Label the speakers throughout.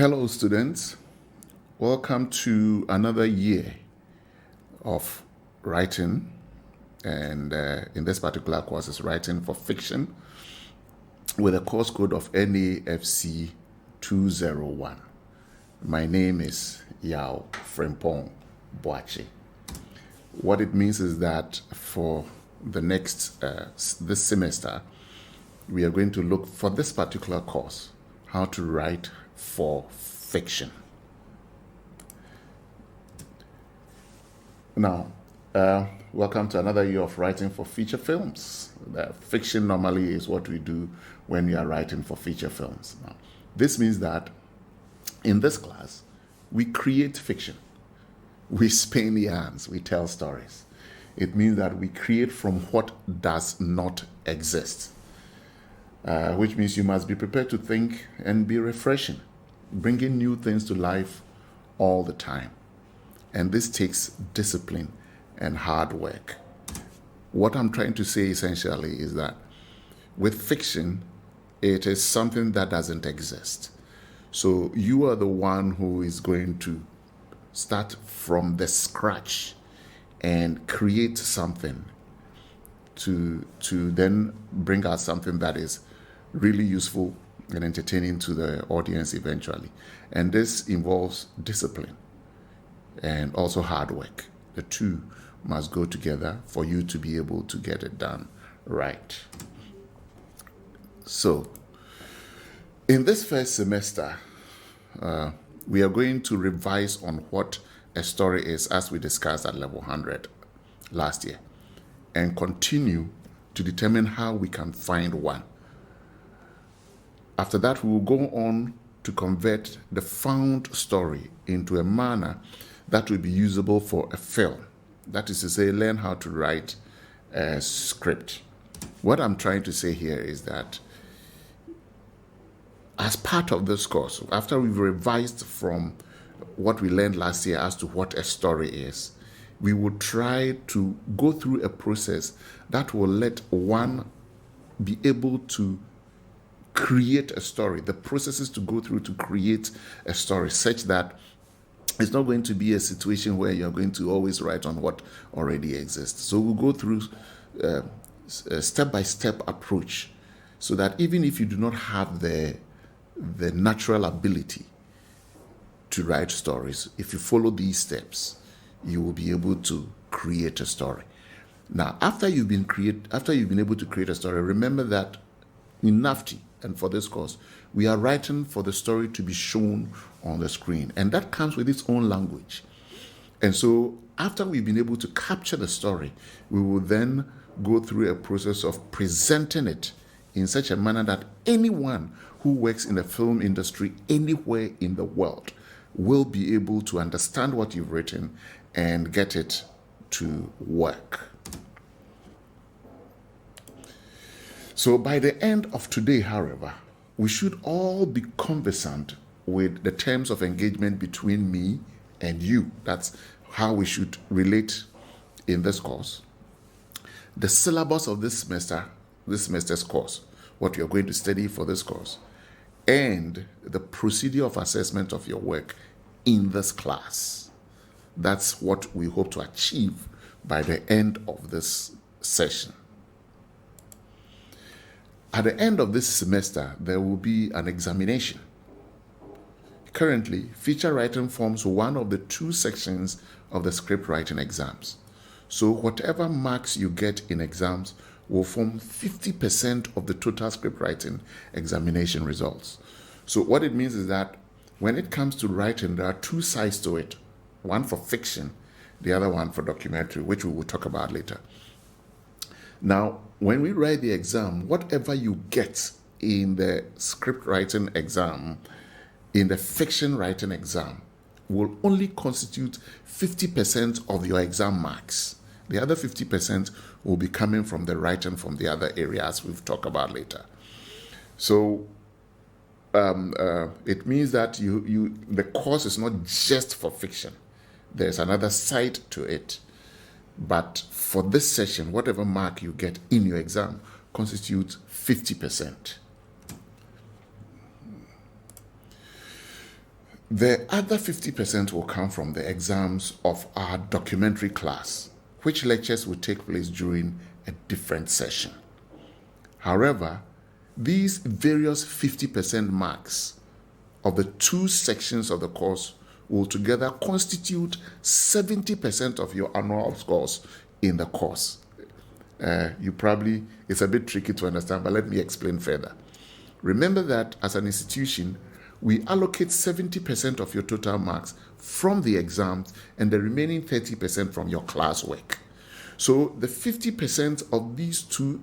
Speaker 1: Hello, students. Welcome to another year of writing. And in this particular course, is writing for fiction with a course code of naf201. My name is Yao Frempong Boache. What it means is that for the next, this semester, we are going to look for this particular course, how to write for fiction. Now, welcome to another year of writing for feature films. Fiction normally is what we do when we are writing for feature films. Now, this means that in this class, we create fiction. We spin yarns, we tell stories. It means that we create from what does not exist, which means you must be prepared to think and be refreshing, bringing new things to life all the time. And this takes discipline and hard work. What I'm trying to say essentially is that with fiction, it is something that doesn't exist. So you are the one who is going to start from the scratch and create something to then bring out something that is really useful and entertaining to the audience eventually. And this involves discipline and also hard work. The two must go together for you to be able to get it done right. So, in this first semester, we are going to revise on what a story is, as we discussed at level 100 last year, and continue to determine how we can find one. After that, we will go on to convert the found story into a manner that will be usable for a film. That is to say, learn how to write a script. What I'm trying to say here is that as part of this course, after we've revised from what we learned last year as to what a story is, we will try to go through a process that will let one be able to create a story, the processes to go through to create a story, such that it's not going to be a situation where you're going to always write on what already exists. So we'll go through a step-by-step approach, so that even if you do not have the natural ability to write stories, if you follow these steps, you will be able to create a story. Now, after you've been able to create a story, remember that in naf2, and for this course, we are writing for the story to be shown on the screen, and that comes with its own language. And so after we've been able to capture the story, we will then go through a process of presenting it in such a manner that anyone who works in the film industry anywhere in the world will be able to understand what you've written and get it to work. So by the end of today, however, we should all be conversant with the terms of engagement between me and you. That's how we should relate in this course. The syllabus of this semester's course, what you're going to study for this course, and the procedure of assessment of your work in this class. That's what we hope to achieve by the end of this session. At the end of this semester, there will be an examination. Currently, feature writing forms one of the two sections of the script writing exams. So whatever marks you get in exams will form 50% of the total script writing examination results. So what it means is that when it comes to writing, there are two sides to it. One for fiction, the other one for documentary, which we will talk about later. Now, when we write the exam, whatever you get in the script writing exam, in the fiction writing exam, will only constitute 50% of your exam marks. The other 50% will be coming from the writing from the other areas we've talked about later. So it means that the course is not just for fiction. There's another side to it. But for this session, whatever mark you get in your exam constitutes 50%. The other 50% will come from the exams of our documentary class, which lectures will take place during a different session. However, these various 50% marks of the two sections of the course will together constitute 70% of your annual scores in the course. It's a bit tricky to understand, but let me explain further. Remember that as an institution, we allocate 70% of your total marks from the exams and the remaining 30% from your classwork. So the 50% of these two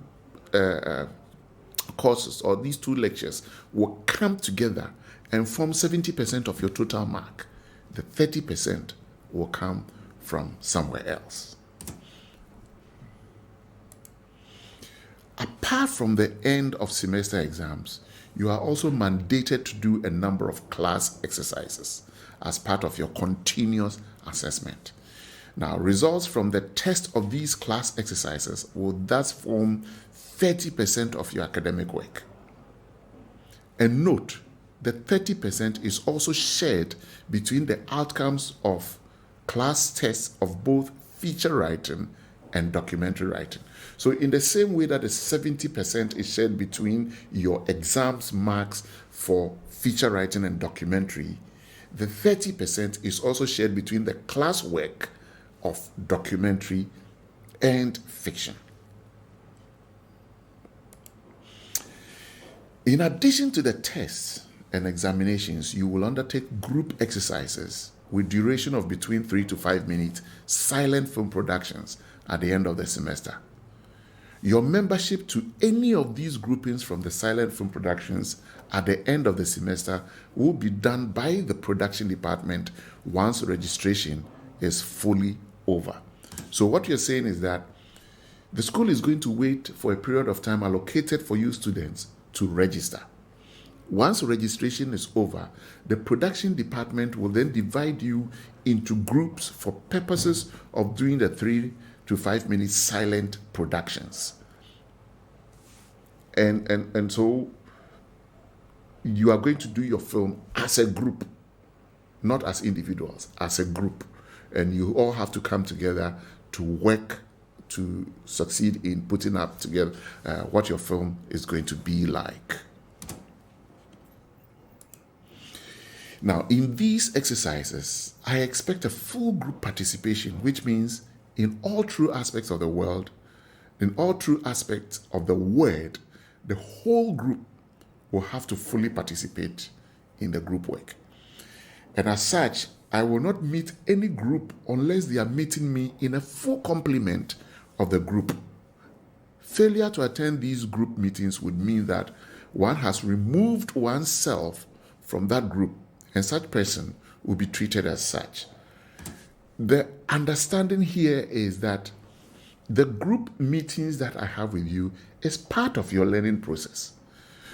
Speaker 1: courses or these two lectures will come together and form 70% of your total mark. The 30% will come from somewhere else. Apart from the end of semester exams, you are also mandated to do a number of class exercises as part of your continuous assessment. Now, results from the test of these class exercises will thus form 30% of your academic work. And note, the 30% is also shared between the outcomes of class tests of both feature writing and documentary writing. So in the same way that the 70% is shared between your exams marks for feature writing and documentary, the 30% is also shared between the classwork of documentary and fiction. In addition to the tests and examinations, you will undertake group exercises with duration of between 3 to 5 minutes, silent film productions at the end of the semester. Your membership to any of these groupings from the silent film productions at the end of the semester will be done by the production department once registration is fully over. So what you're saying is that the school is going to wait for a period of time allocated for you students to register. Once registration is over, the production department will then divide you into groups for purposes of doing the 3 to 5 minute silent productions. And so you are going to do your film as a group, not as individuals, as a group. And you all have to come together to work to succeed in putting up together what your film is going to be like. Now, in these exercises, I expect a full group participation, which means in all true aspects of the world, in all true aspects of the word, the whole group will have to fully participate in the group work. And as such, I will not meet any group unless they are meeting me in a full complement of the group. Failure to attend these group meetings would mean that one has removed oneself from that group, and such person will be treated as such. The understanding here is that the group meetings that I have with you is part of your learning process.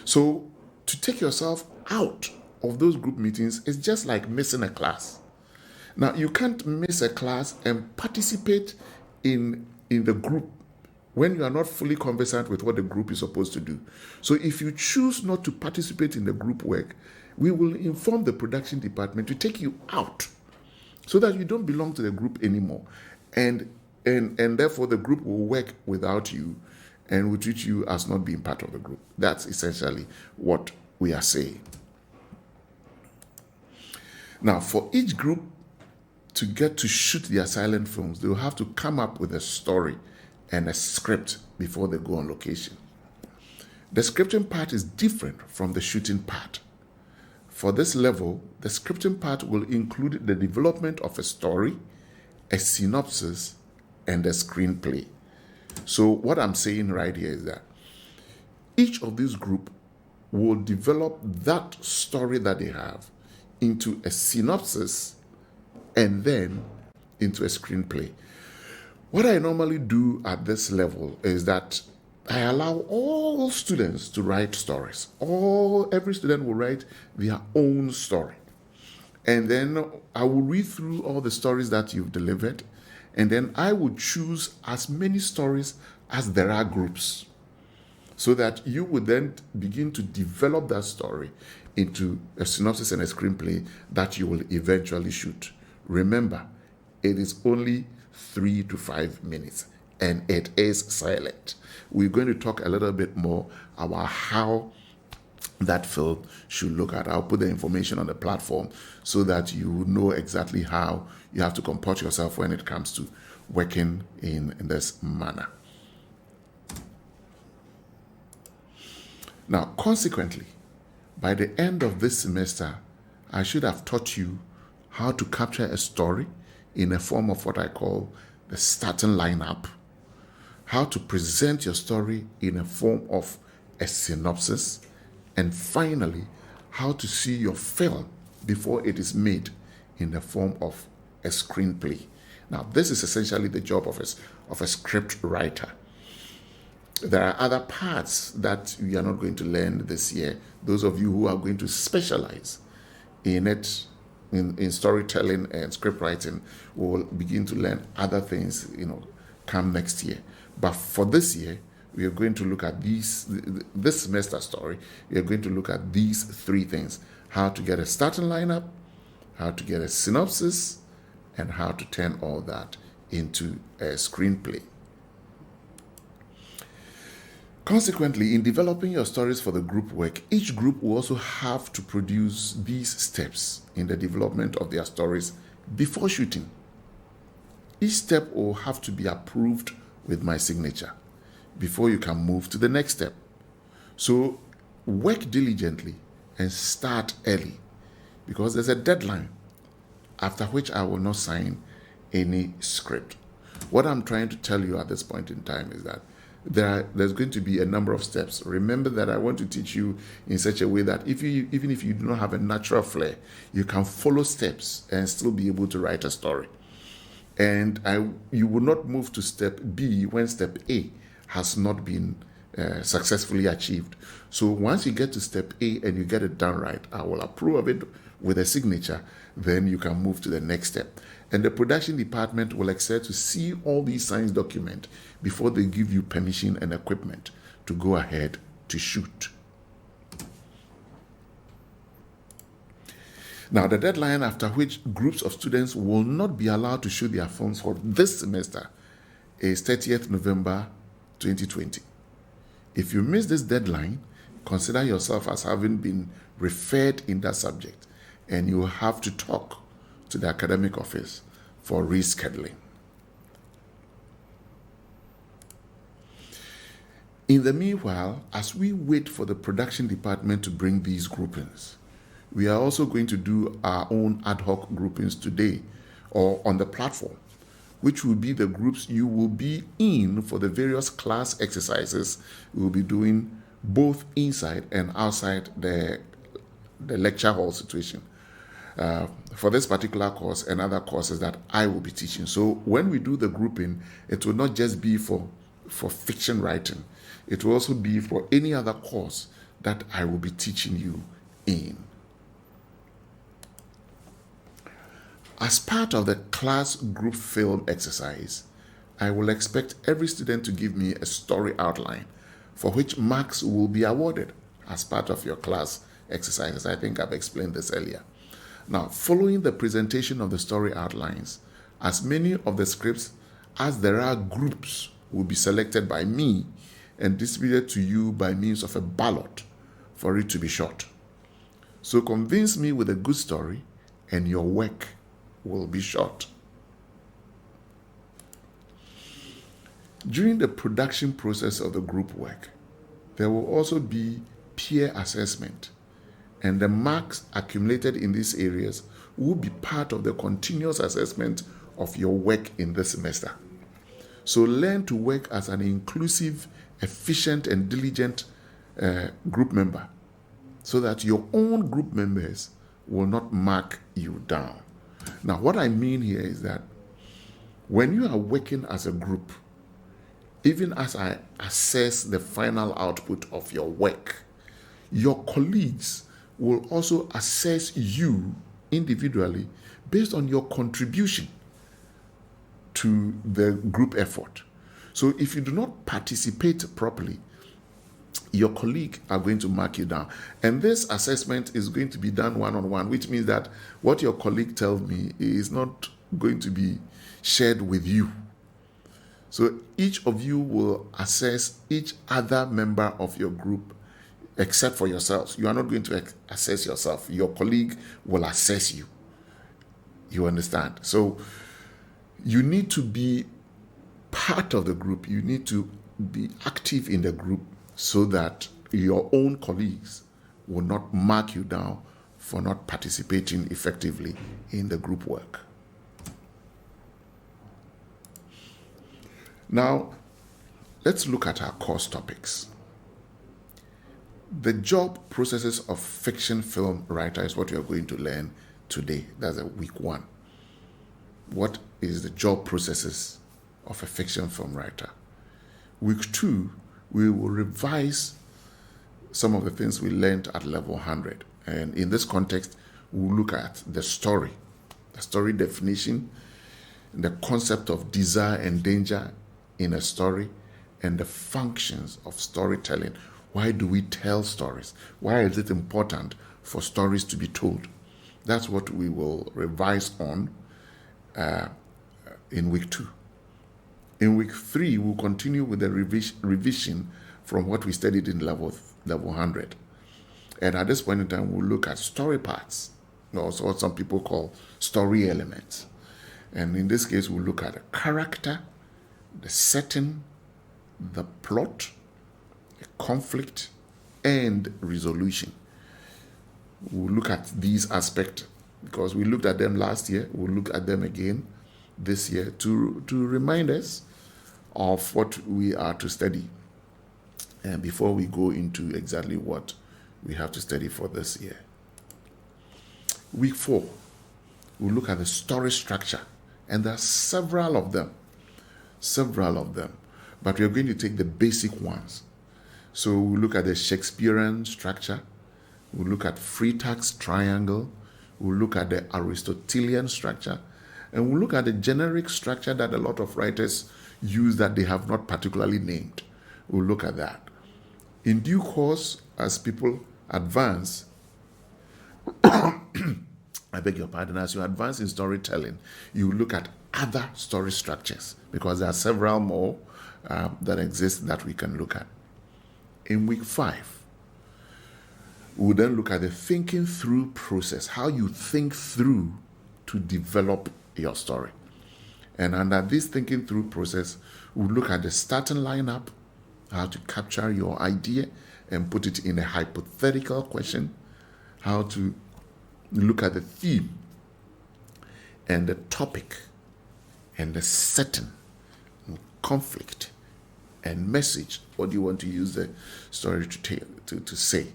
Speaker 1: So to take yourself out of those group meetings is just like missing a class. Now, you can't miss a class and participate in the group when you are not fully conversant with what the group is supposed to do. So if you choose not to participate in the group work, we will inform the production department to take you out so that you don't belong to the group anymore. And therefore the group will work without you and will treat you as not being part of the group. That's essentially what we are saying. Now, for each group to get to shoot their silent films, they will have to come up with a story and a script before they go on location. The scripting part is different from the shooting part. For this level, the scripting part will include the development of a story, a synopsis, and a screenplay. So what I'm saying right here is that each of these groups will develop that story that they have into a synopsis and then into a screenplay. What I normally do at this level is that I allow all students to write stories. Every student will write their own story. And then I will read through all the stories that you've delivered, and then I will choose as many stories as there are groups. so that you would then begin to develop that story into a synopsis and a screenplay that you will eventually shoot. Remember, it is only 3 to 5 minutes and it is silent. We're going to talk a little bit more about how that film should look at. I'll put the information on the platform so that you know exactly how you have to comport yourself when it comes to working in this manner. Now, consequently, by the end of this semester, I should have taught you how to capture a story in a form of what I call the starting lineup, how to present your story in a form of a synopsis, and finally, how to see your film before it is made in the form of a screenplay. Now, this is essentially the job of a script writer. There are other parts that we are not going to learn this year. Those of you who are going to specialize in it, in storytelling and script writing, will begin to learn other things, come next year. But for this year, we are going to look at this semester story. We are going to look at these 3 things: how to get a starting lineup, how to get a synopsis, and how to turn all that into a screenplay. Consequently, in developing your stories for the group work, each group will also have to produce these steps in the development of their stories before shooting. Each step will have to be approved with my signature before you can move to the next step. So work diligently and start early, because there's a deadline after which I will not sign any script. What I'm trying to tell you at this point in time is that there's going to be a number of steps. Remember that I want to teach you in such a way that even if you do not have a natural flair, you can follow steps and still be able to write a story. And you will not move to step B when step A has not been successfully achieved. So once you get to step A and you get it done right, I will approve of it with a signature. Then you can move to the next step. And the production department will expect to see all these signs document before they give you permission and equipment to go ahead to shoot. Now, the deadline after which groups of students will not be allowed to shoot their films for this semester is 30th November 2020. If you miss this deadline, consider yourself as having been referred in that subject, and you will have to talk to the academic office for rescheduling. In the meanwhile, as we wait for the production department to bring these groupings, we are also going to do our own ad hoc groupings today or on the platform, which will be the groups you will be in for the various class exercises we will be doing both inside and outside the lecture hall situation. For this particular course and other courses that I will be teaching. So when we do the grouping, it will not just be for fiction writing. It will also be for any other course that I will be teaching you in. As part of the class group film exercise, I will expect every student to give me a story outline for which marks will be awarded as part of your class exercises. I think I've explained this earlier. Now, following the presentation of the story outlines, as many of the scripts as there are groups will be selected by me and distributed to you by means of a ballot for it to be shot. So convince me with a good story and your work will be shot. During the production process of the group work, there will also be peer assessment, and the marks accumulated in these areas will be part of the continuous assessment of your work in this semester. So learn to work as an inclusive, efficient, and diligent group member so that your own group members will not mark you down. Now, what I mean here is that when you are working as a group, even as I assess the final output of your work, your colleagues will also assess you individually based on your contribution to the group effort. So if you do not participate properly, your colleague are going to mark you down. And this assessment is going to be done one-on-one, which means that what your colleague tells me is not going to be shared with you. So each of you will assess each other member of your group except for yourselves. You are not going to assess yourself. Your colleague will assess you. You understand? So you need to be part of the group. You need to be active in the group so that your own colleagues will not mark you down for not participating effectively in the group work. Now, let's look at our course topics. The job processes of fiction film writer is what you're going to learn today. That's a week 1. What is the job processes of a fiction film writer? Week 2, we will revise some of the things we learned at level 100. And in this context, we'll look at the story definition, the concept of desire and danger in a story, and the functions of storytelling. Why do we tell stories? Why is it important for stories to be told? That's what we will revise on in week 2. In week 3, we'll continue with the revision from what we studied in level 100. And at this point in time, we'll look at story parts, also what some people call story elements. And in this case, we'll look at the character, the setting, the plot, the conflict, and resolution. We'll look at these aspects because we looked at them last year. We'll look at them again this year to remind us of what we are to study and before we go into exactly what we have to study for this year. Week 4, we'll look at the story structure, and there are several of them, but we're going to take the basic ones. So we'll look at the Shakespearean structure, we'll look at Freitag's triangle, we'll look at the Aristotelian structure, and we'll look at the generic structure that a lot of writers use that they have not particularly named. We'll look at that. In due course, as people advance, I beg your pardon, as you advance in storytelling, you look at other story structures because there are several more that exist that we can look at. In week 5, we'll then look at the thinking through process, how you think through to develop your story. And under this thinking through process, we'll look at the starting lineup, how to capture your idea and put it in a hypothetical question, how to look at the theme and the topic and the setting, and conflict and message. What do you want to use the story to say?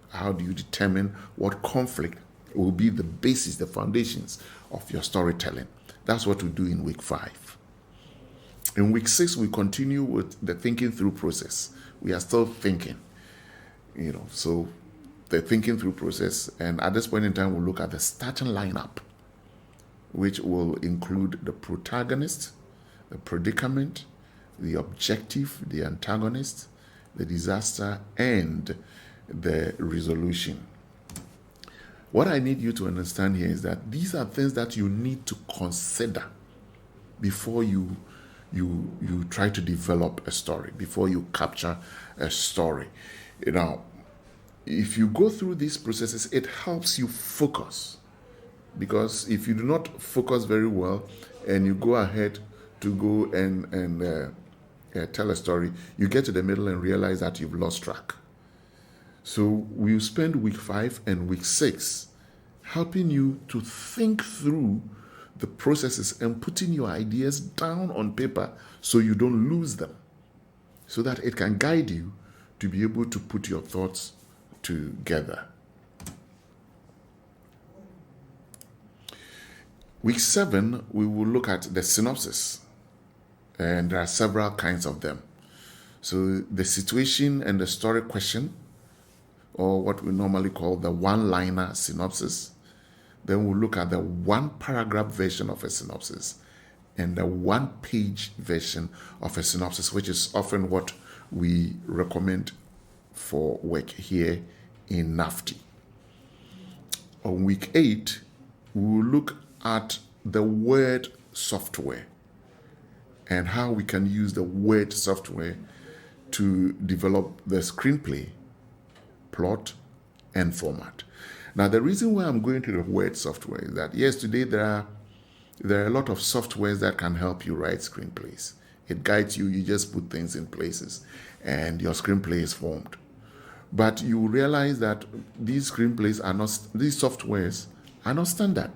Speaker 1: How do you determine what conflict will be the basis, the foundations of your storytelling? That's what we do in week 5. In week 6, we continue with the thinking through process. We are still thinking, so the thinking through process. And at this point in time, we'll look at the starting lineup, which will include the protagonist, the predicament, the objective, the antagonist, the disaster, and the resolution. What I need you to understand here is that these are things that you need to consider before you try to develop a story, before you capture a story. If you go through these processes, it helps you focus. Because if you do not focus very well and you go ahead to go and tell a story, you get to the middle and realize that you've lost track. So we'll spend week 5 and week 6 helping you to think through the processes and putting your ideas down on paper so you don't lose them, so that it can guide you to be able to put your thoughts together. Week 7, we will look at the synopsis, and there are several kinds of them. So the situation and the story question, or what we normally call the one-liner synopsis. Then we'll look at the one-paragraph version of a synopsis and the one-page version of a synopsis, which is often what we recommend for work here in NAFTI. On week 8, we will look at the word software and how we can use the word software to develop the screenplay, plot, and format. Now, the reason why I'm going to the word software is that, yes, today there are a lot of softwares that can help you write screenplays. It guides you, you just put things in places, and your screenplay is formed. But you realize that these screenplays are not, these softwares are not standard.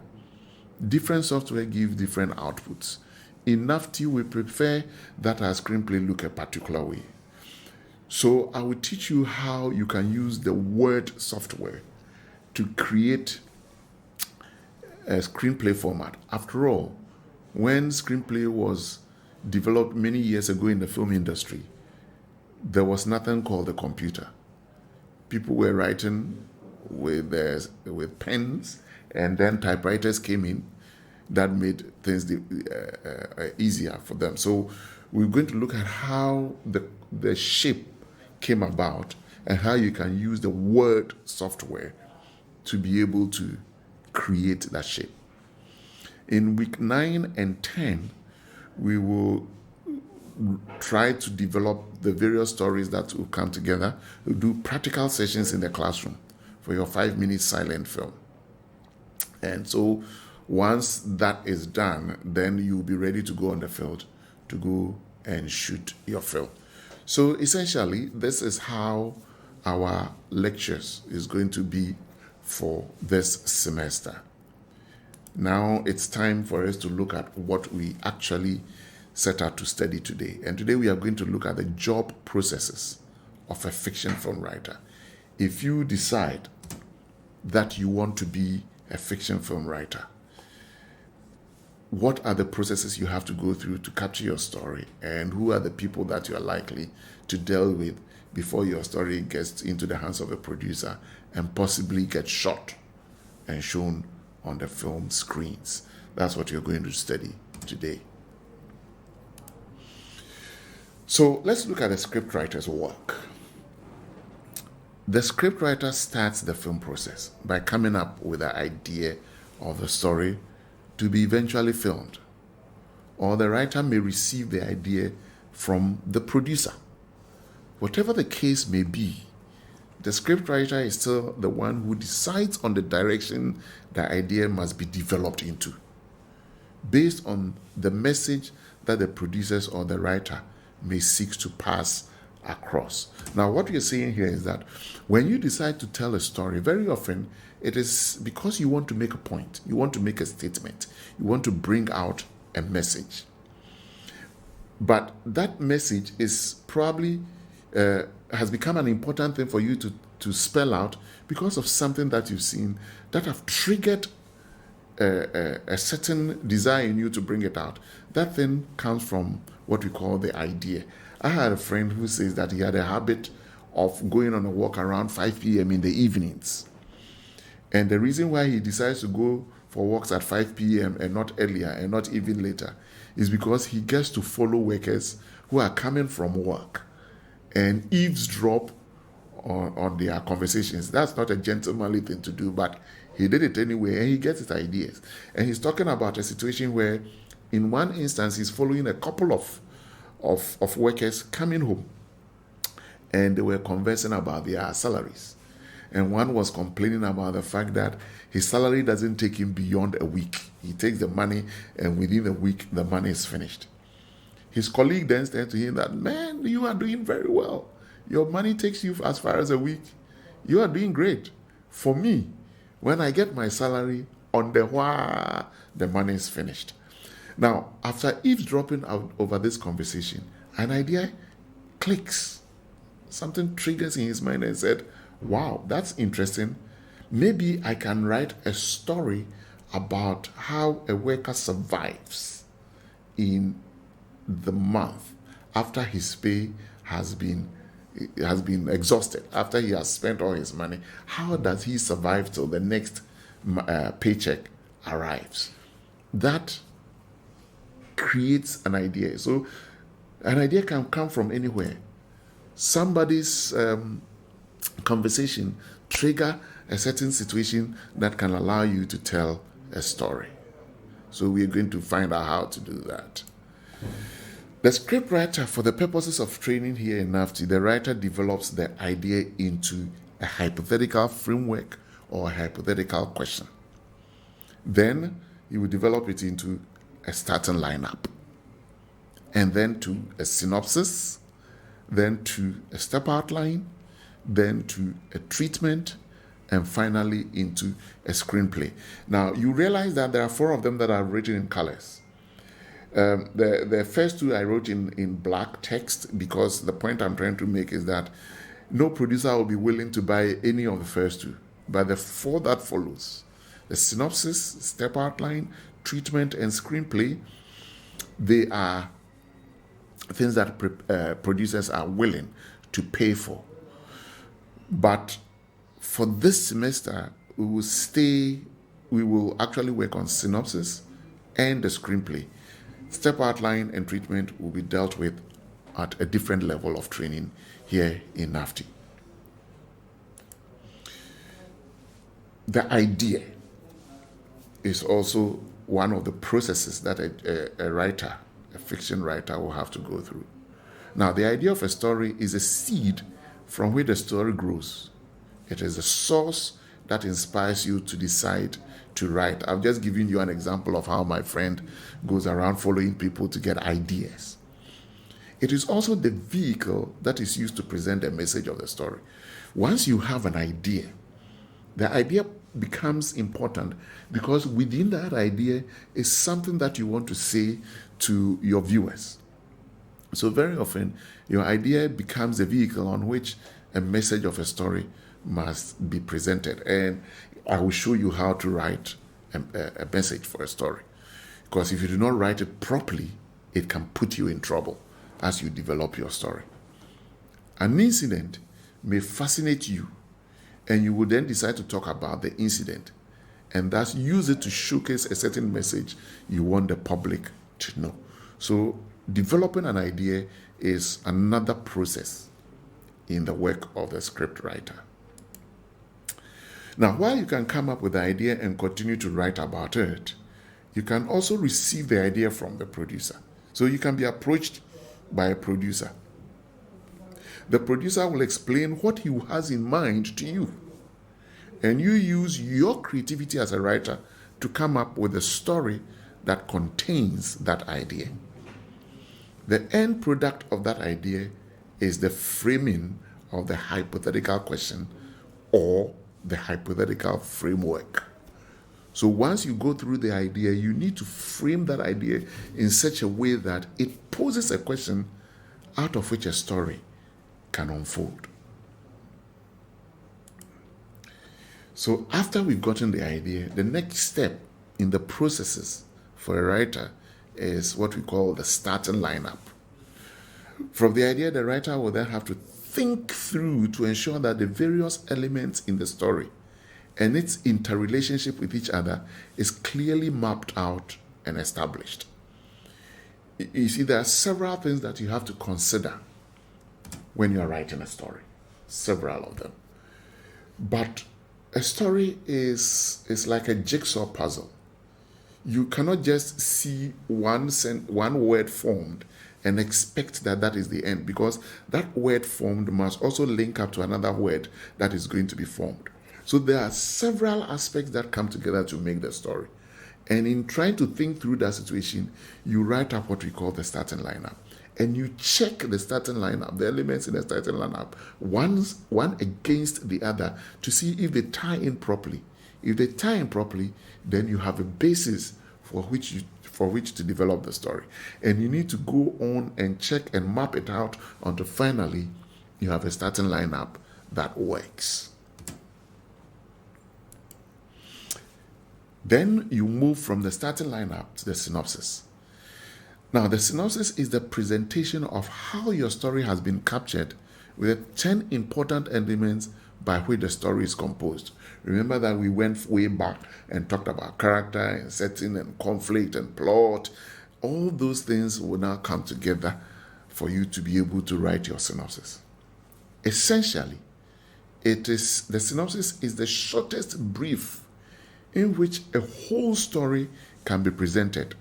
Speaker 1: Different software give different outputs. In NAFTI, we prefer that our screenplay look a particular way. So I will teach you how you can use the Word software to create a screenplay format. After all, when screenplay was developed many years ago in the film industry, there was nothing called a computer. People were writing with pens, and then typewriters came in that made things easier for them. So we're going to look at how the shape came about and how you can use the Word software to be able to create that shape. In week 9 and 10, we will try to develop the various stories that will come together. We'll do practical sessions in the classroom for your 5-minute silent film. And so once that is done, then you'll be ready to go on the field to go and shoot your film. So essentially, this is how our lectures is going to be for this semester. Now it's time for us to look at what we actually set out to study today. And today we are going to look at the job processes of a fiction film writer. If you decide that you want to be a fiction film writer, what are the processes you have to go through to capture your story, and who are the people that you are likely to deal with before your story gets into the hands of a producer and possibly gets shot and shown on the film screens. That's what you're going to study today. So let's look at the scriptwriter's work. The scriptwriter starts the film process by coming up with the idea of the story to be eventually filmed, or the writer may receive the idea from the producer. Whatever the case may be, the scriptwriter is still the one who decides on the direction the idea must be developed into, based on the message that the producers or the writer may seek to pass across. Now, what you're saying here is that when you decide to tell a story, very often it is because you want to make a point, you want to make a statement, you want to bring out a message. But that message is probably has become an important thing for you to spell out because of something that you've seen that have triggered a certain desire in you to bring it out. That thing comes from what we call the idea. I had a friend who says that he had a habit of going on a walk around 5 p.m. in the evenings. And the reason why he decides to go for walks at 5 p.m. and not earlier and not even later is because he gets to follow workers who are coming from work and eavesdrop on their conversations. That's not a gentlemanly thing to do, but he did it anyway, and he gets his ideas. And he's talking about a situation where, in one instance, he's following a couple of workers coming home, and they were conversing about their salaries. And one was complaining about the fact that his salary doesn't take him beyond a week. He takes the money, and within a week, the money is finished. His colleague then said to him that, man, you are doing very well. Your money takes you as far as a week. You are doing great. For me, when I get my salary, on the wah, the money is finished. Now, after eavesdropping out over this conversation, an idea clicks. Something triggers in his mind and said, wow, that's interesting. Maybe I can write a story about how a worker survives in the month after his pay has been exhausted, after he has spent all his money. How does he survive till the next paycheck arrives? That creates an idea. So an idea can come from anywhere. Somebody's conversation trigger a certain situation that can allow you to tell a story. So we are going to find out how to do that. The script writer, for the purposes of training here in naf2, the writer develops the idea into a hypothetical framework or a hypothetical question. Then you will develop it into a starting lineup, and then to a synopsis, then to a step outline, then to a treatment, and finally into a screenplay. Now, you realize that there are 4 of them that are written in colors. The first 2 I wrote in black text, because the point I'm trying to make is that no producer will be willing to buy any of the first 2. But the 4 that follows, the synopsis, step outline, treatment, and screenplay, they are things that producers are willing to pay for. But for this semester, we will actually work on synopsis and the screenplay. Step outline and treatment will be dealt with at a different level of training here in naf2. The idea is also one of the processes that a writer, a fiction writer, will have to go through. Now, the idea of a story is a seed from which the story grows. It is the source that inspires you to decide to write. I've just given you an example of how my friend goes around following people to get ideas. It is also the vehicle that is used to present the message of the story. Once you have an idea, the idea becomes important because within that idea is something that you want to say to your viewers. So very often, your idea becomes the vehicle on which a message of a story must be presented. And I will show you how to write a message for a story. Because if you do not write it properly, it can put you in trouble as you develop your story. An incident may fascinate you, and you will then decide to talk about the incident and thus use it to showcase a certain message you want the public to know. So developing an idea is another process in the work of the script writer. Now, while you can come up with the idea and continue to write about it, you can also receive the idea from the producer. So you can be approached by a producer. The producer will explain what he has in mind to you. And you use your creativity as a writer to come up with a story that contains that idea. The end product of that idea is the framing of the hypothetical question or the hypothetical framework. So once you go through the idea, you need to frame that idea in such a way that it poses a question out of which a story can unfold. So after we've gotten the idea, the next step in the processes for a writer is what we call the starting lineup. From the idea, the writer will then have to think through to ensure that the various elements in the story and its interrelationship with each other is clearly mapped out and established. You see, there are several things that you have to consider when you are writing a story, several of them. But a story is like a jigsaw puzzle. You cannot just see one word formed and expect that that is the end, because that word formed must also link up to another word that is going to be formed. So there are several aspects that come together to make the story. And in trying to think through that situation, you write up what we call the starting lineup. And you check the starting lineup, the elements in the starting lineup, one against the other to see if they tie in properly. If they tie in properly, then you have a basis for which to develop the story. And you need to go on and check and map it out until finally you have a starting lineup that works. Then you move from the starting lineup to the synopsis. Now, the synopsis is the presentation of how your story has been captured with 10 important elements by which the story is composed. Remember that we went way back and talked about character and setting and conflict and plot. All those things will now come together for you to be able to write your synopsis. Essentially, The synopsis is the shortest brief in which a whole story can be presented,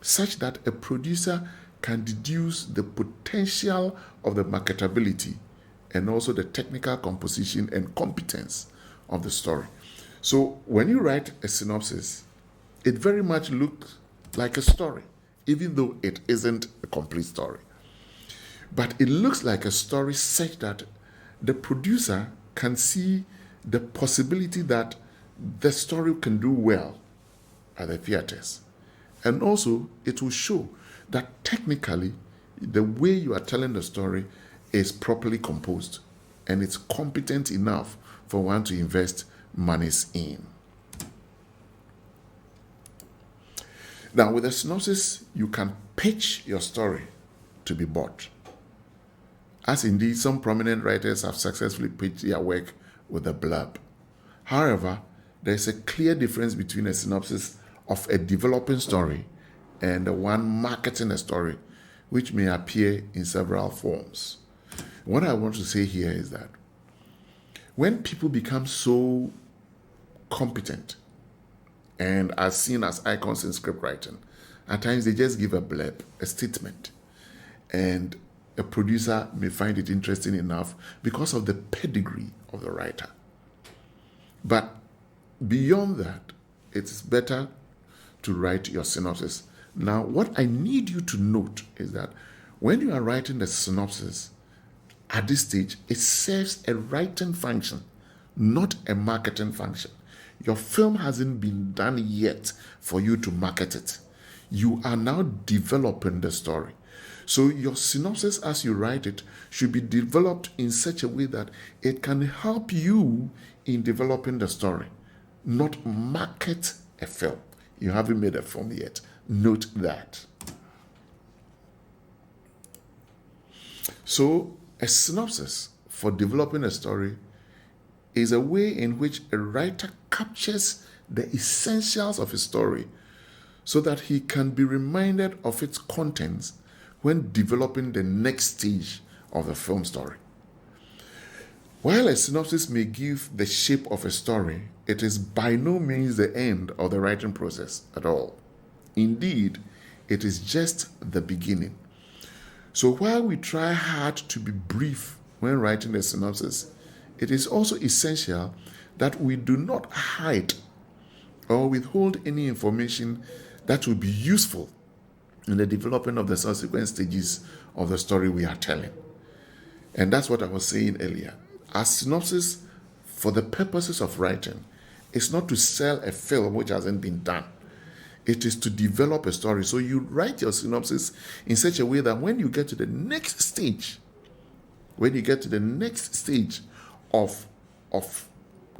Speaker 1: such that a producer can deduce the potential of the marketability and also the technical composition and competence of the story. So when you write a synopsis, it very much looks like a story, even though it isn't a complete story. But it looks like a story such that the producer can see the possibility that the story can do well at the theaters. And also, it will show that technically, the way you are telling the story is properly composed and it's competent enough for one to invest monies in. Now, with a synopsis, you can pitch your story to be bought, as indeed some prominent writers have successfully pitched their work with a blurb. However, there is a clear difference between a synopsis of a developing story and the one marketing a story, which may appear in several forms. What I want to say here is that when people become so competent and are seen as icons in script writing, at times they just give a blurb, a statement, and a producer may find it interesting enough because of the pedigree of the writer. But beyond that, it's better to write your synopsis. Now, what I need you to note is that when you are writing the synopsis, at this stage, it serves a writing function, not a marketing function. Your film hasn't been done yet for you to market it. You are now developing the story. So your synopsis as you write it should be developed in such a way that it can help you in developing the story, not market a film. You haven't made a film yet. Note that. So a synopsis for developing a story is a way in which a writer captures the essentials of a story so that he can be reminded of its contents when developing the next stage of the film story. While a synopsis may give the shape of a story, it is by no means the end of the writing process at all. Indeed, it is just the beginning. So while we try hard to be brief when writing a synopsis, it is also essential that we do not hide or withhold any information that will be useful in the development of the subsequent stages of the story we are telling. And that's what I was saying earlier. A synopsis, for the purposes of writing, is not to sell a film which hasn't been done. It is to develop a story. So you write your synopsis in such a way that when you get to the next stage, of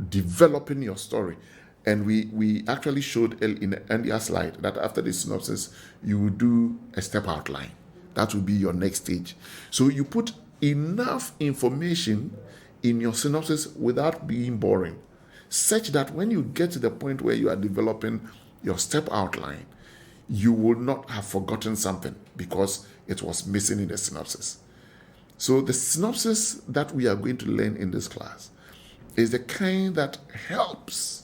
Speaker 1: developing your story, and we actually showed in the earlier slide that after the synopsis, you will do a step outline. That will be your next stage. So you put enough information in your synopsis without being boring, such that when you get to the point where you are developing your step outline, you will not have forgotten something because it was missing in the synopsis. So the synopsis that we are going to learn in this class is the kind that helps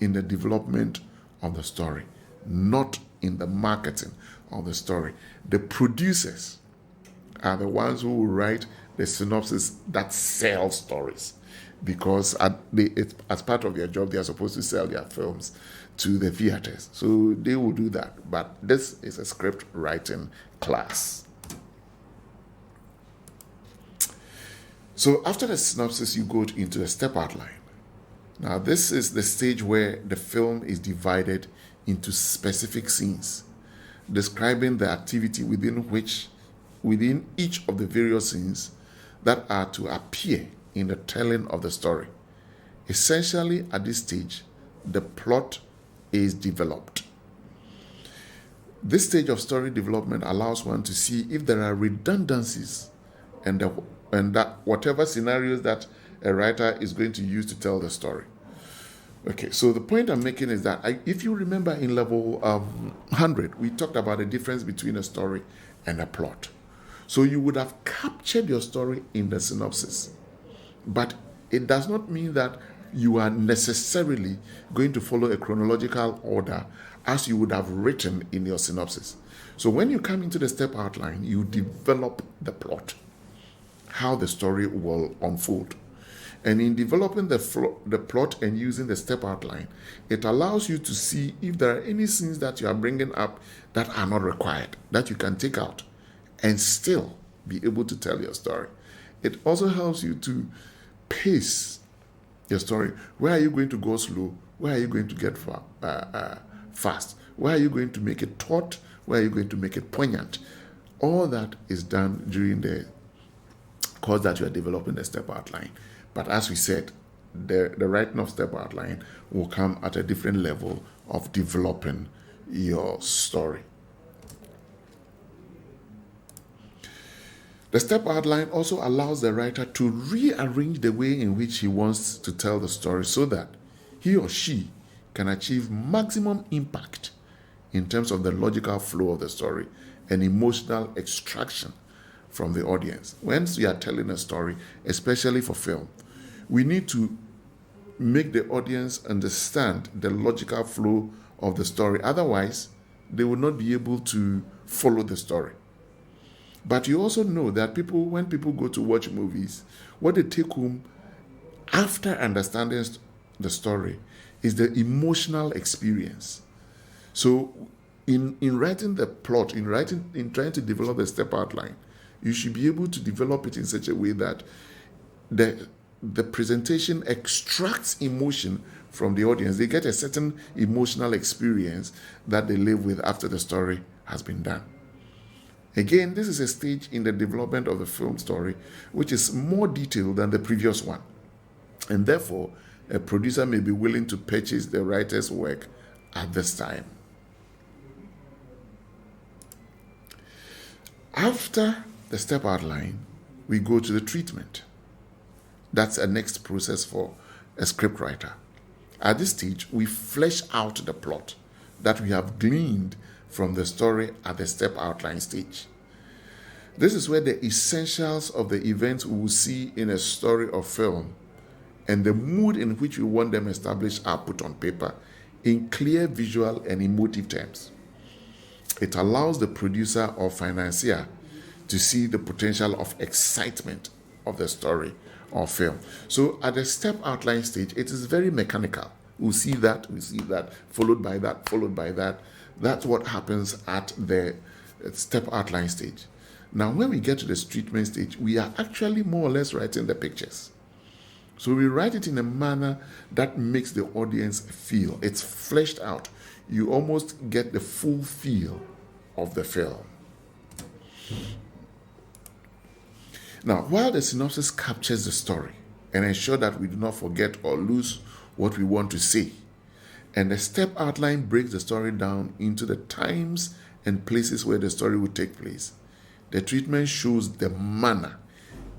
Speaker 1: in the development of the story, not in the marketing of the story. The producers are the ones who will write the synopsis that sell stories, because as part of their job, they are supposed to sell their films to the theaters. So they will do that. But this is a script writing class. So after the synopsis, you go into the step outline. Now, this is the stage where the film is divided into specific scenes, describing the activity within each of the various scenes that are to appear in the telling of the story. Essentially, at this stage, the plot is developed. This stage of story development allows one to see if there are redundancies and that whatever scenarios that a writer is going to use to tell the story. Okay, so the point I'm making is that if you remember in level 100, we talked about the difference between a story and a plot. So you would have captured your story in the synopsis, but it does not mean that you are necessarily going to follow a chronological order as you would have written in your synopsis. So when you come into the step outline, you develop the plot, how the story will unfold. And in developing the plot and using the step outline, it allows you to see if there are any scenes that you are bringing up that are not required, that you can take out and still be able to tell your story. It also helps you to pace your story. Where are you going to go slow? Where are you going to get fast? Where are you going to make it taut? Where are you going to make it poignant? All that is done during the course that you are developing the step outline. But as we said, the writing of step outline will come at a different level of developing your story. The step outline also allows the writer to rearrange the way in which he wants to tell the story so that he or she can achieve maximum impact in terms of the logical flow of the story and emotional extraction from the audience. Once we are telling a story, especially for film, we need to make the audience understand the logical flow of the story. Otherwise, they will not be able to follow the story. But you also know that when people go to watch movies, what they take home after understanding the story is the emotional experience. So in writing the plot, in trying to develop the step outline, you should be able to develop it in such a way that the presentation extracts emotion from the audience. They get a certain emotional experience that they live with after the story has been done. Again, this is a stage in the development of the film story which is more detailed than the previous one. And therefore, a producer may be willing to purchase the writer's work at this time. After the step outline, we go to the treatment. That's a next process for a script writer. At this stage, we flesh out the plot that we have gleaned from the story at the step outline stage. This is where the essentials of the events we will see in a story or film and the mood in which we want them established are put on paper in clear visual and emotive terms. It allows the producer or financier to see the potential of excitement of the story or film. So at the step outline stage, it is very mechanical. We see that, followed by that, followed by that. That's what happens at the step outline stage. Now, when we get to the treatment stage, we are actually more or less writing the pictures. So we write it in a manner that makes the audience feel. It's fleshed out. You almost get the full feel of the film. Now, while the synopsis captures the story and ensures that we do not forget or lose what we want to say, and the step outline breaks the story down into the times and places where the story will take place, the treatment shows the manner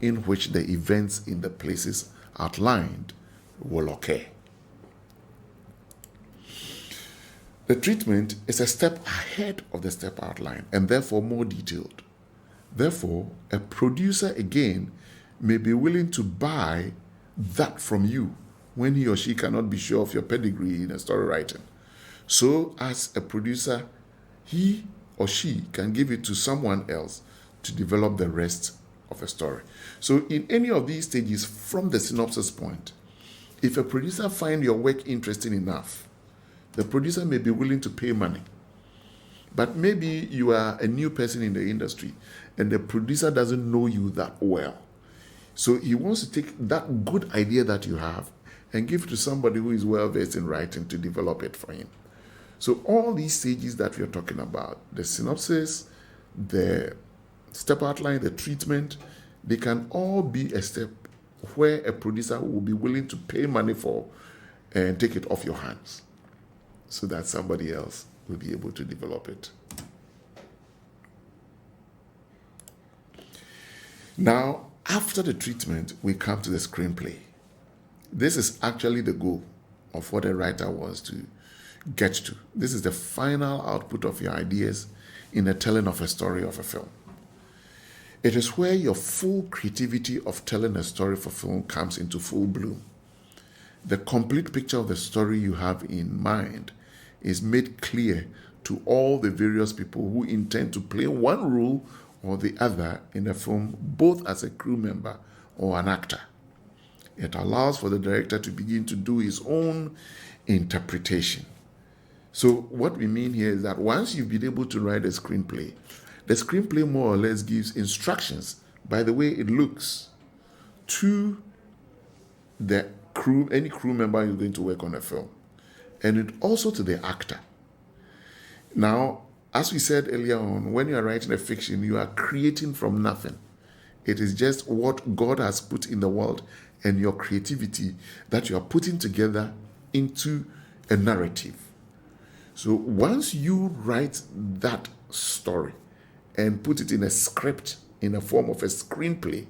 Speaker 1: in which the events in the places outlined will occur. The treatment is a step ahead of the step outline and therefore more detailed. Therefore, a producer again may be willing to buy that from you when he or she cannot be sure of your pedigree in a story writing. So, as a producer, he or she can give it to someone else to develop the rest of a story. So, in any of these stages from the synopsis point, if a producer finds your work interesting enough, the producer may be willing to pay money. But maybe you are a new person in the industry and the producer doesn't know you that well. So he wants to take that good idea that you have and give it to somebody who is well versed in writing to develop it for him. So all these stages that we are talking about, the synopsis, the step outline, the treatment, they can all be a step where a producer will be willing to pay money for and take it off your hands so that somebody else will be able to develop it. Now, after the treatment, we come to the screenplay. This is actually the goal of what a writer wants to get to. This is the final output of your ideas in the telling of a story of a film. It is where your full creativity of telling a story for film comes into full bloom. The complete picture of the story you have in mind is made clear to all the various people who intend to play one role or the other in a film, both as a crew member or an actor. It allows for the director to begin to do his own interpretation. So what we mean here is that once you've been able to write a screenplay, the screenplay more or less gives instructions by the way it looks to the crew, any crew member who's going to work on a film, and it also to the actor. Now, as we said earlier on, when you are writing a fiction, you are creating from nothing. It is just what God has put in the world and your creativity that you are putting together into a narrative. So once you write that story and put it in a script in the form of a screenplay,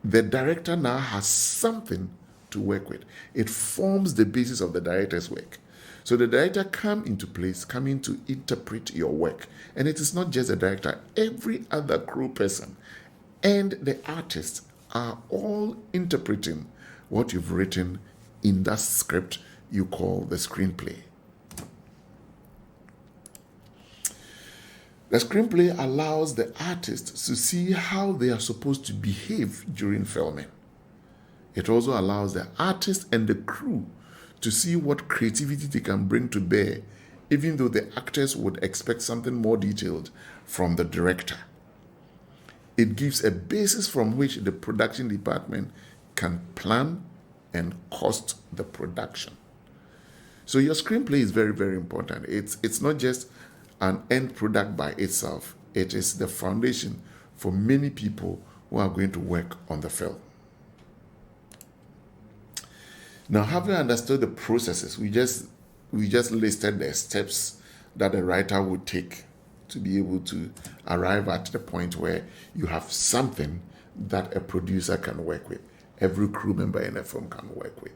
Speaker 1: the director now has something to work with. It forms the basis of the director's work. So the director come into place, coming to interpret your work. And it is not just the director, every other crew person and the artist are all interpreting what you've written in that script you call the screenplay. The screenplay allows the artists to see how they are supposed to behave during filming. It also allows the artist and the crew to see what creativity they can bring to bear, even though the actors would expect something more detailed from the director. It gives a basis from which the production department can plan and cost the production. So your screenplay is very, very important. It's not just an end product by itself. It is the foundation for many people who are going to work on the film. Now, having understood the processes, we just listed the steps that a writer would take to be able to arrive at the point where you have something that a producer can work with, every crew member in a film can work with.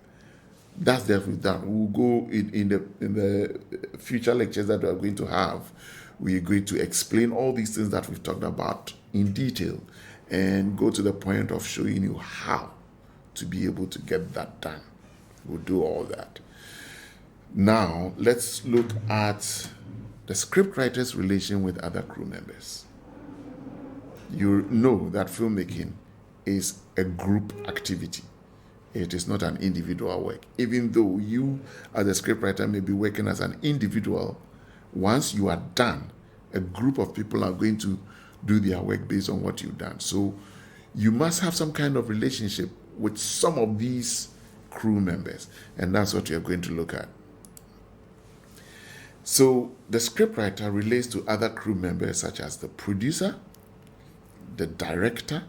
Speaker 1: That's definitely done. We'll go in the future lectures that we are going to have. We're going to explain all these things that we've talked about in detail and go to the point of showing you how to be able to get that done. We'll do all that. Now, let's look at the scriptwriter's relation with other crew members. You know that filmmaking is a group activity. It is not an individual work. Even though you, as a scriptwriter, may be working as an individual, once you are done, a group of people are going to do their work based on what you've done. So you must have some kind of relationship with some of these crew members, and that's what you're going to look at. So the scriptwriter relates to other crew members such as the producer, the director,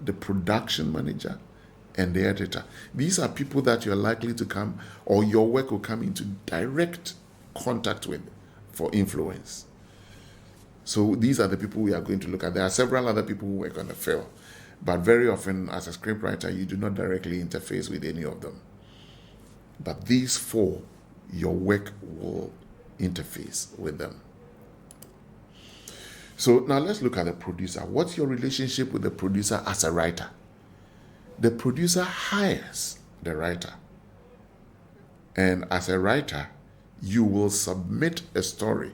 Speaker 1: the production manager, and the editor. These are people that you're likely to come, or your work will come into direct contact with for influence. So these are the people we are going to look at. There are several other people who work on the film, but very often as a scriptwriter, you do not directly interface with any of them. But these four, your work will interface with them. So now let's look at the producer. What's your relationship with the producer as a writer? The producer hires the writer. And as a writer, you will submit a story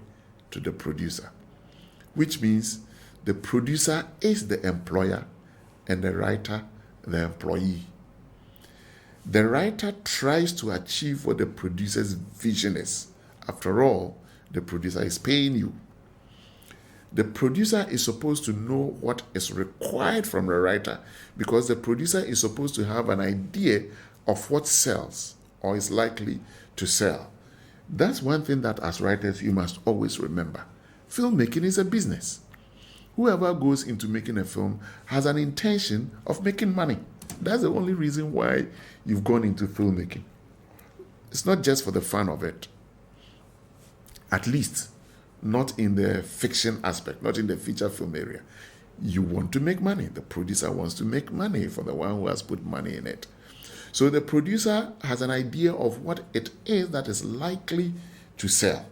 Speaker 1: to the producer, which means the producer is the employer and the writer the employee. The writer tries to achieve what the producer's vision is. After all, the producer is paying you. The producer is supposed to know what is required from the writer, because the producer is supposed to have an idea of what sells or is likely to sell. That's one thing that as writers you must always remember. Filmmaking is a business. Whoever goes into making a film has an intention of making money. That's the only reason why you've gone into filmmaking. It's not just for the fun of it. At least not in the fiction aspect, not in the feature film area. You want to make money. The producer wants to make money for the one who has put money in it. So the producer has an idea of what it is that is likely to sell.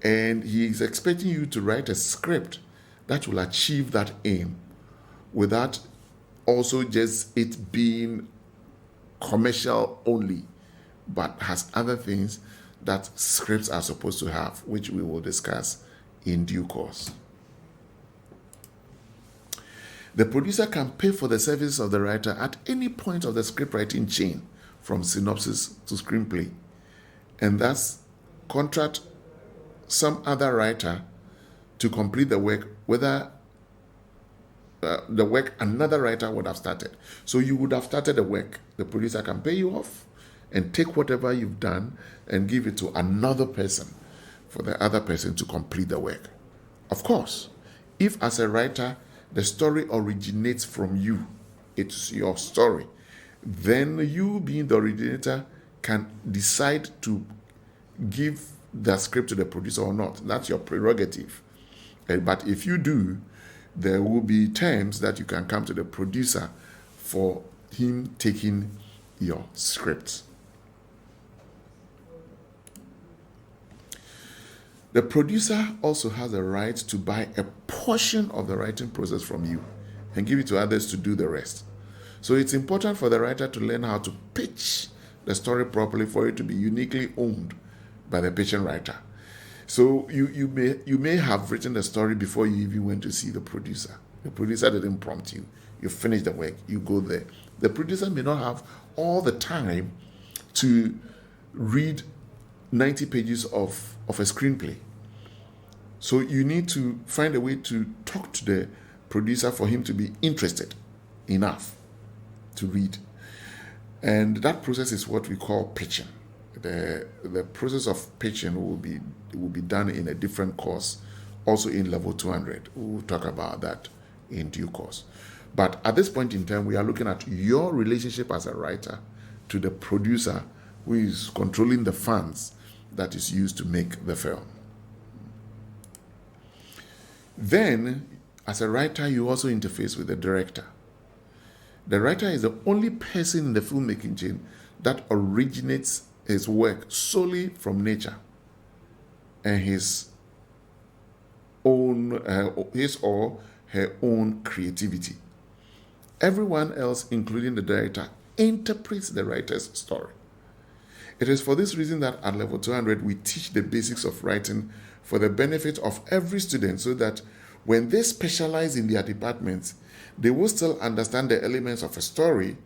Speaker 1: And he is expecting you to write a script that will achieve that aim without also just it being commercial only, but has other things that scripts are supposed to have, which we will discuss in due course. The producer can pay for the services of the writer at any point of the script writing chain, from synopsis to screenplay, and thus contract some other writer to complete the work, whether the work another writer would have started. So you would have started the work. The producer can pay you off and take whatever you've done and give it to another person for the other person to complete the work. Of course, if as a writer the story originates from you, it's your story, then you, being the originator, can decide to give the script to the producer or not. That's your prerogative. But if you do, there will be terms that you can come to the producer for him taking your script. The producer also has a right to buy a portion of the writing process from you and give it to others to do the rest. So it's important for the writer to learn how to pitch the story properly for it to be uniquely owned by the pitching writer. So you may have written the story before you even went to see the producer. The producer didn't prompt you. You finish the work, you go there. The producer may not have all the time to read 90 pages of a screenplay. So you need to find a way to talk to the producer for him to be interested enough to read. And that process is what we call pitching. The process of pitching will be done in a different course, also in level 200. We'll talk about that in due course. But at this point in time, we are looking at your relationship as a writer to the producer who is controlling the funds that is used to make the film. Then, as a writer, you also interface with the director. The writer is the only person in the filmmaking chain that originates his work solely from nature and his or her own creativity. Everyone else, including the director, interprets the writer's story. It is for this reason that at level 200 we teach the basics of writing for the benefit of every student, so that when they specialize in their departments, they will still understand the elements of a story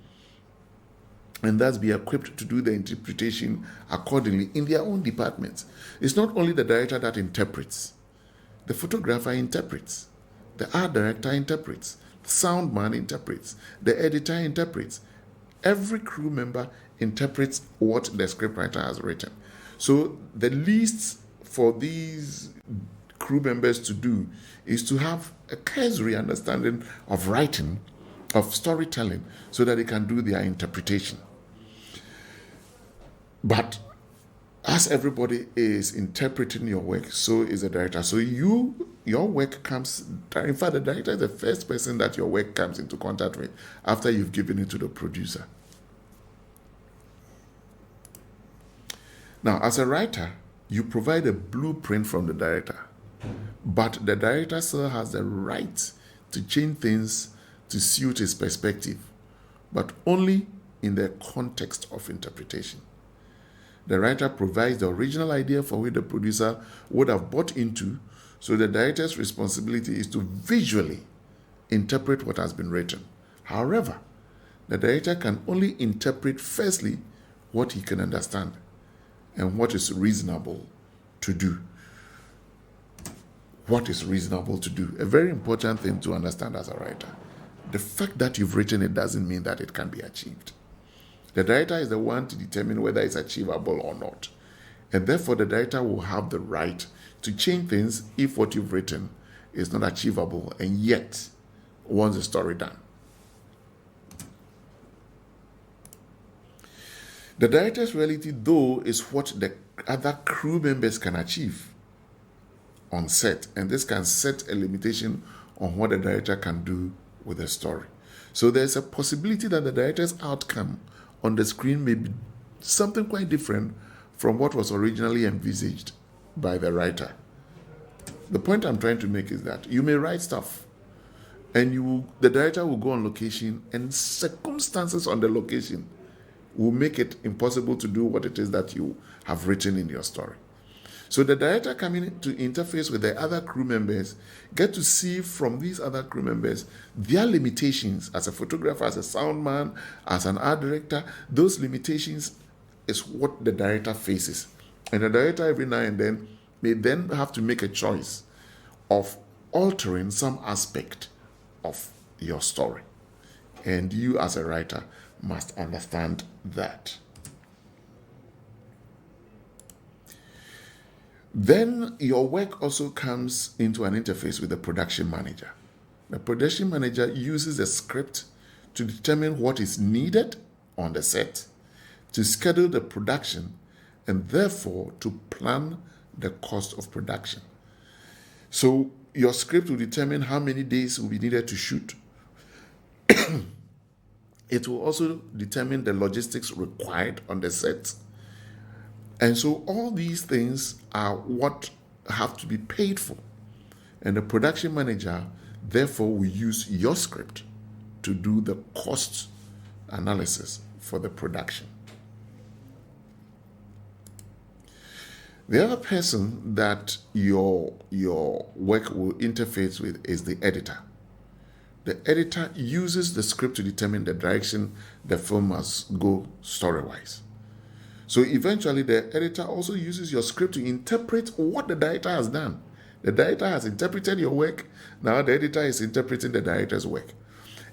Speaker 1: and thus be equipped to do the interpretation accordingly in their own departments. It's not only the director that interprets. The photographer interprets. The art director interprets. The sound man interprets. The editor interprets. Every crew member interprets what the scriptwriter has written. So the least for these crew members to do is to have a cursory understanding of writing, of storytelling, so that they can do their interpretation. But as everybody is interpreting your work, so is the director. So your work comes, in fact, the director is the first person that your work comes into contact with after you've given it to the producer. Now, as a writer, you provide a blueprint from the director, but the director still has the right to change things to suit his perspective, but only in the context of interpretation. The writer provides the original idea for which the producer would have bought into, so the director's responsibility is to visually interpret what has been written. However, the director can only interpret firstly what he can understand and what is reasonable to do. What is reasonable to do? A very important thing to understand as a writer. The fact that you've written it doesn't mean that it can be achieved. The director is the one to determine whether it's achievable or not. And therefore, the director will have the right to change things if what you've written is not achievable and yet wants the story done. The director's reality, though, is what the other crew members can achieve on set. And this can set a limitation on what the director can do with the story. So there's a possibility that the director's outcome on the screen may be something quite different from what was originally envisaged by the writer. the point I'm trying to make is that you may write stuff, and the director will go on location, and circumstances on the location will make it impossible to do what it is that you have written in your story. So the director coming to interface with the other crew members get to see from these other crew members their limitations as a photographer, as a sound man, as an art director. Those limitations is what the director faces. And the director every now and then may then have to make a choice of altering some aspect of your story. And you as a writer must understand that. Then your work also comes into an interface with the production manager. The production manager uses a script to determine what is needed on the set, to schedule the production, and therefore to plan the cost of production. So your script will determine how many days will be needed to shoot. It will also determine the logistics required on the set. And so all these things are what have to be paid for. And the production manager, therefore, will use your script to do the cost analysis for the production. The other person that your work will interface with is the editor. The editor uses the script to determine the direction the film must go story-wise. So eventually, the editor also uses your script to interpret what the director has done. The director has interpreted your work. Now the editor is interpreting the director's work.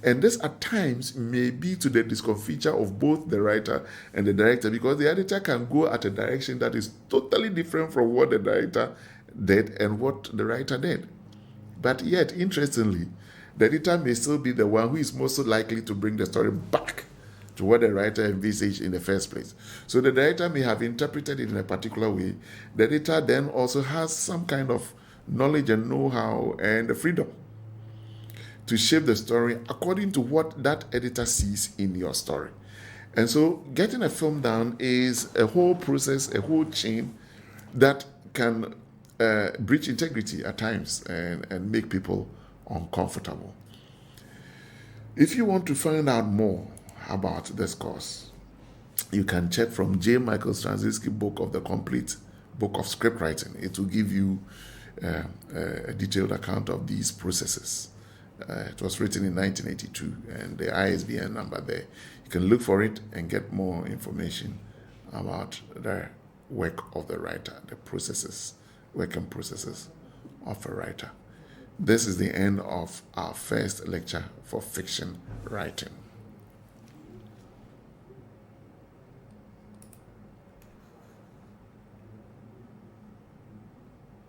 Speaker 1: And this at times may be to the discomfiture of both the writer and the director, because the editor can go at a direction that is totally different from what the director did and what the writer did. But yet, interestingly, the editor may still be the one who is most likely to bring the story back to what the writer envisaged in the first place. So the director may have interpreted it in a particular way. The editor then also has some kind of knowledge and know-how and the freedom to shape the story according to what that editor sees in your story. And so getting a film down is a whole process, a whole chain that can breach integrity at times and make people uncomfortable. If you want to find out more about this course, you can check from J. Michael Straczynski book of the complete book of script writing. It will give you a detailed account of these processes. It was written in 1982, and the ISBN number there. You can look for it and get more information about the work of the writer, the processes, work and processes of a writer. This is the end of our first lecture for fiction writing.